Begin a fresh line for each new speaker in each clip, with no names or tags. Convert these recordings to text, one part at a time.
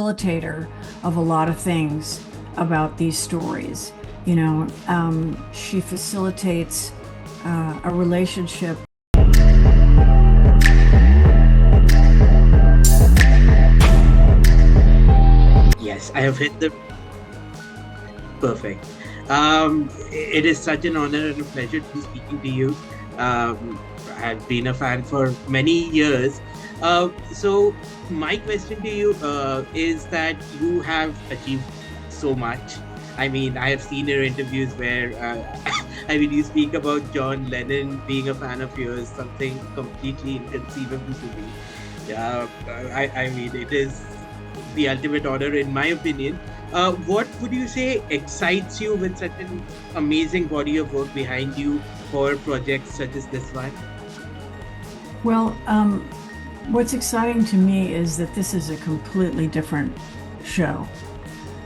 facilitator of a lot of things about these stories. She facilitates a relationship.
Yes, I have hit the perfect. It is such an honor and a pleasure to be speaking to you. I've been a fan for many years. So, my question to you is that you have achieved so much. I mean, I have seen your interviews where, I mean, you speak about John Lennon being a fan of yours, something completely inconceivable to me. I mean, it is the ultimate honor, in my opinion. What would you say excites you with such an amazing body of work behind you for projects such as this one?
Well, what's exciting to me is that this is a completely different show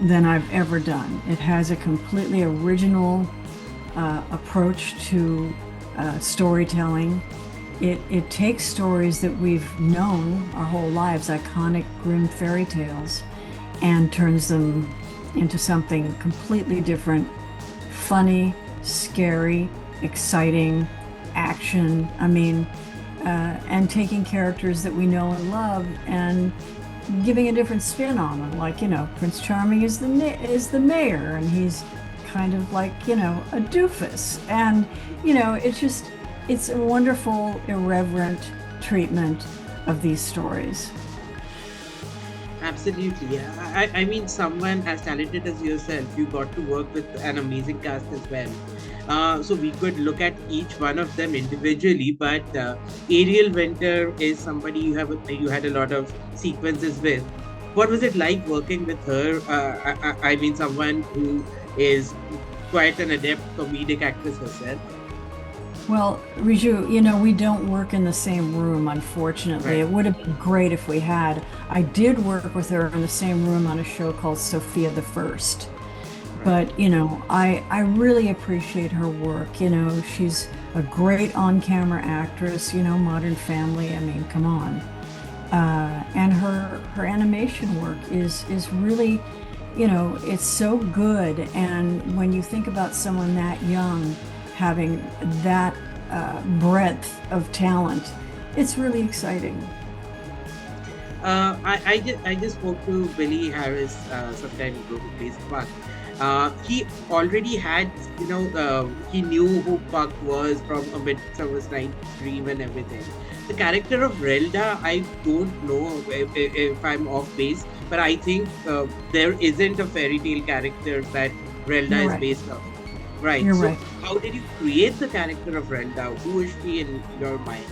than I've ever done. It has a completely original approach to storytelling. It takes stories that we've known our whole lives, iconic Grimm fairy tales, and turns them into something completely different, funny, scary, exciting, action. And taking characters that we know and love and giving a different spin on them. Like, Prince Charming is the mayor, and he's kind of like, a doofus. And, it's a wonderful, irreverent treatment of these stories.
Absolutely. Yeah. I mean, someone as talented as yourself, you got to work with an amazing cast as well. So we could look at each one of them individually, but Ariel Winter is somebody you had a lot of sequences with. What was it like working with her? I mean, someone who is quite an adept comedic actress herself.
Well, Riju, we don't work in the same room, unfortunately.
Right.
It would have been great if we had. I did work with her in the same room on a show called Sophia the First.
Right.
But, I really appreciate her work. She's a great on-camera actress, Modern Family. I mean, come on. And her animation work is really, it's so good. And when you think about someone that young having that breadth of talent, it's really exciting.
I just spoke to Billy Harris some time ago, who plays Puck. He already had, he knew who Puck was from A Midsummer's Night Dream and everything. The character of Relda, I don't know if I'm off base, but I think there isn't a fairy tale character that Relda
You're
is
right.
based on. Right.
You're
So,
right.
how did you create the character of Relda? Who is she in your mind?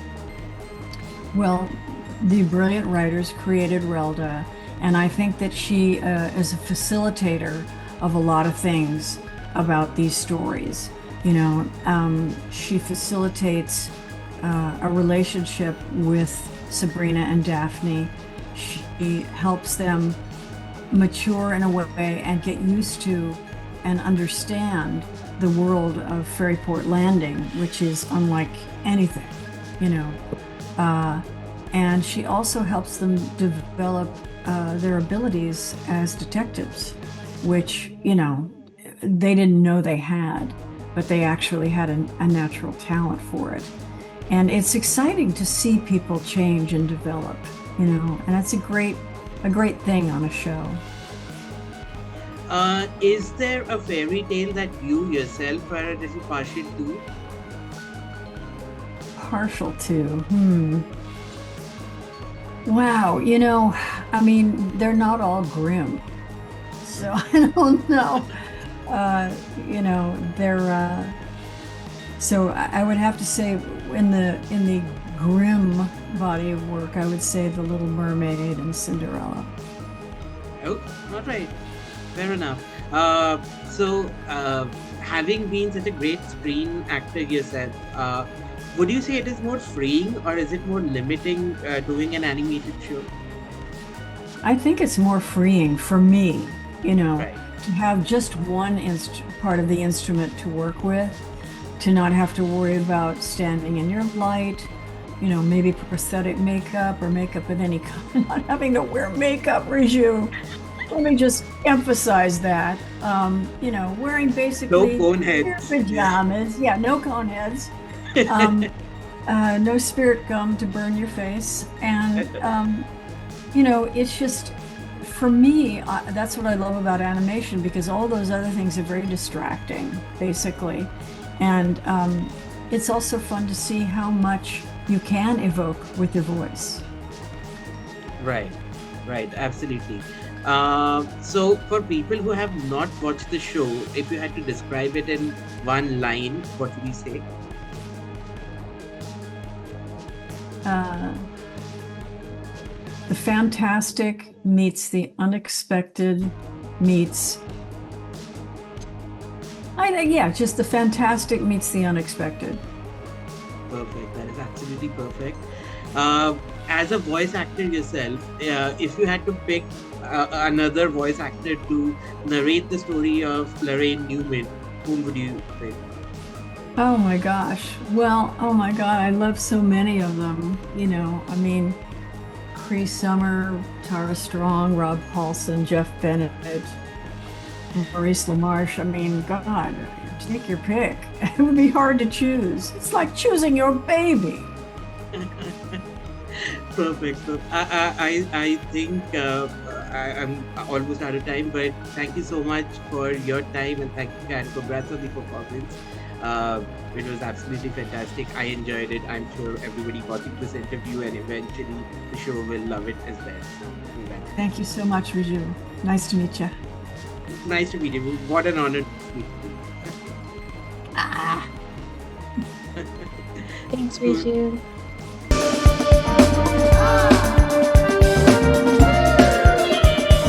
Well, the brilliant writers created Relda, and I think that she is a facilitator of a lot of things about these stories. She facilitates a relationship with Sabrina and Daphne. She helps them mature in a way and get used to and understand the world of Fairyport Landing, which is unlike anything, you know. Uh, and she also helps them develop their abilities as detectives, which, they didn't know they had, but they actually had a natural talent for it. And it's exciting to see people change and develop, and that's a great thing on a show.
Is there a fairy tale that you yourself are a little partial to?
Partial to, wow, they're not all grim. So I don't know. They're so I would have to say in the grim body of work, I would say The Little Mermaid and Cinderella.
Oh, all right. Fair enough. Having been such a great screen actor yourself, would you say it is more freeing or is it more limiting doing an animated show?
I think it's more freeing for me,
Right.
to have just one part of the instrument to work with, to not have to worry about standing in your light, maybe prosthetic makeup or makeup of any kind, not having to wear makeup, Riju. let me just emphasize that. Wearing
No
basically
cone
your
heads.
pajamas. Yeah, no cone heads. Um, no spirit gum to burn your face. And, it's just, for me, that's what I love about animation, because all those other things are very distracting, basically. And it's also fun to see how much you can evoke with your voice.
Right, right, absolutely. So, for people who have not watched the show, if you had to describe it in one line, what would you say?
Uh, the fantastic meets the unexpected meets, I think, yeah, just the fantastic meets the unexpected.
Perfect. That is absolutely perfect. As a voice actor yourself, if you had to pick another voice actor to narrate the story of Laraine Newman, whom would you pick?
Oh my gosh. Well, oh my God, I love so many of them. I mean, Cree Summer, Tara Strong, Rob Paulson, Jeff Bennett, Maurice LaMarche. I mean, God, take your pick. It would be hard to choose. It's like choosing your baby.
Perfect. So I think I'm almost out of time, but thank you so much for your time and thank you and congrats on the performance. It was absolutely fantastic. I enjoyed it. I'm sure everybody watching this interview and eventually the show will love it as well. So, congrats.
Thank you so much, Riju. Nice to meet you.
Nice to meet you. What an honor to meet you.
Ah.
Thanks,
Cool.
Riju.